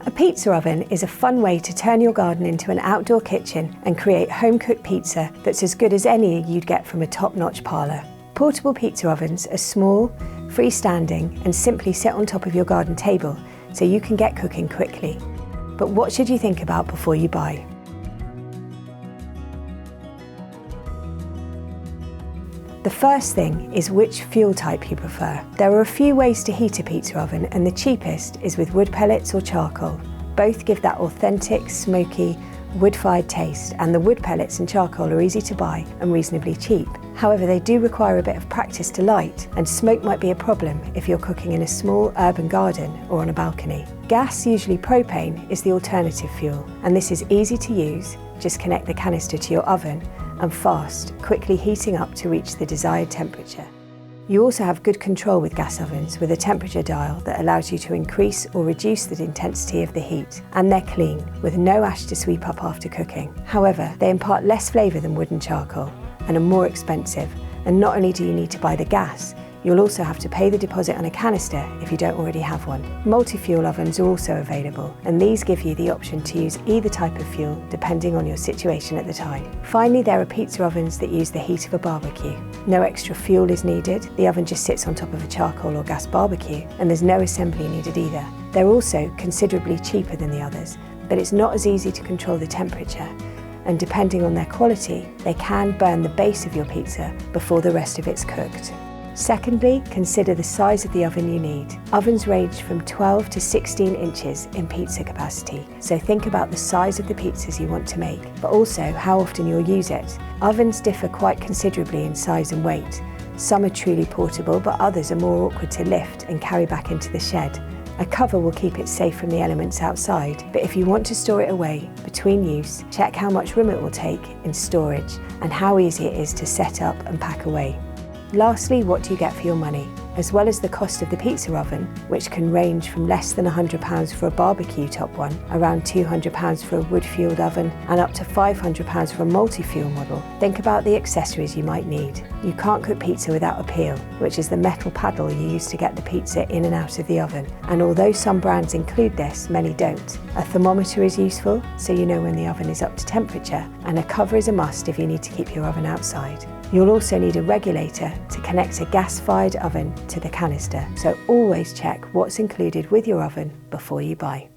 A pizza oven is a fun way to turn your garden into an outdoor kitchen and create home-cooked pizza that's as good as any you'd get from a top-notch parlour. Portable pizza ovens are small, freestanding, and simply sit on top of your garden table so you can get cooking quickly. But what should you think about before you buy? The first thing is which fuel type you prefer. There are a few ways to heat a pizza oven, and the cheapest is with wood pellets or charcoal. Both give that authentic, smoky, wood-fired taste, and the wood pellets and charcoal are easy to buy and reasonably cheap. However, they do require a bit of practice to light, and smoke might be a problem if you're cooking in a small urban garden or on a balcony. Gas, usually propane, is the alternative fuel, and this is easy to use. Just connect the canister to your oven and fast, quickly heating up to reach the desired temperature. You also have good control with gas ovens with a temperature dial that allows you to increase or reduce the intensity of the heat, and they're clean, with no ash to sweep up after cooking. However, they impart less flavour than wood and charcoal and are more expensive, and not only do you need to buy the gas, you'll also have to pay the deposit on a canister if you don't already have one. Multi-fuel ovens are also available, and these give you the option to use either type of fuel depending on your situation at the time. Finally, there are pizza ovens that use the heat of a barbecue. No extra fuel is needed, the oven just sits on top of a charcoal or gas barbecue, and there's no assembly needed either. They're also considerably cheaper than the others, but it's not as easy to control the temperature, and depending on their quality, they can burn the base of your pizza before the rest of it's cooked. Secondly, consider the size of the oven you need. Ovens range from 12 to 16 inches in pizza capacity, so think about the size of the pizzas you want to make, but also how often you'll use it. Ovens differ quite considerably in size and weight. Some are truly portable, but others are more awkward to lift and carry back into the shed. A cover will keep it safe from the elements outside, but if you want to store it away between use, check how much room it will take in storage and how easy it is to set up and pack away. Lastly, what do you get for your money? As well as the cost of the pizza oven, which can range from less than £100 for a barbecue top one, around £200 for a wood-fueled oven, and up to £500 for a multi-fuel model, think about the accessories you might need. You can't cook pizza without a peel, which is the metal paddle you use to get the pizza in and out of the oven. And although some brands include this, many don't. A thermometer is useful, so you know when the oven is up to temperature, and a cover is a must if you need to keep your oven outside. You'll also need a regulator to connect a gas-fired oven to the canister, so always check what's included with your oven before you buy.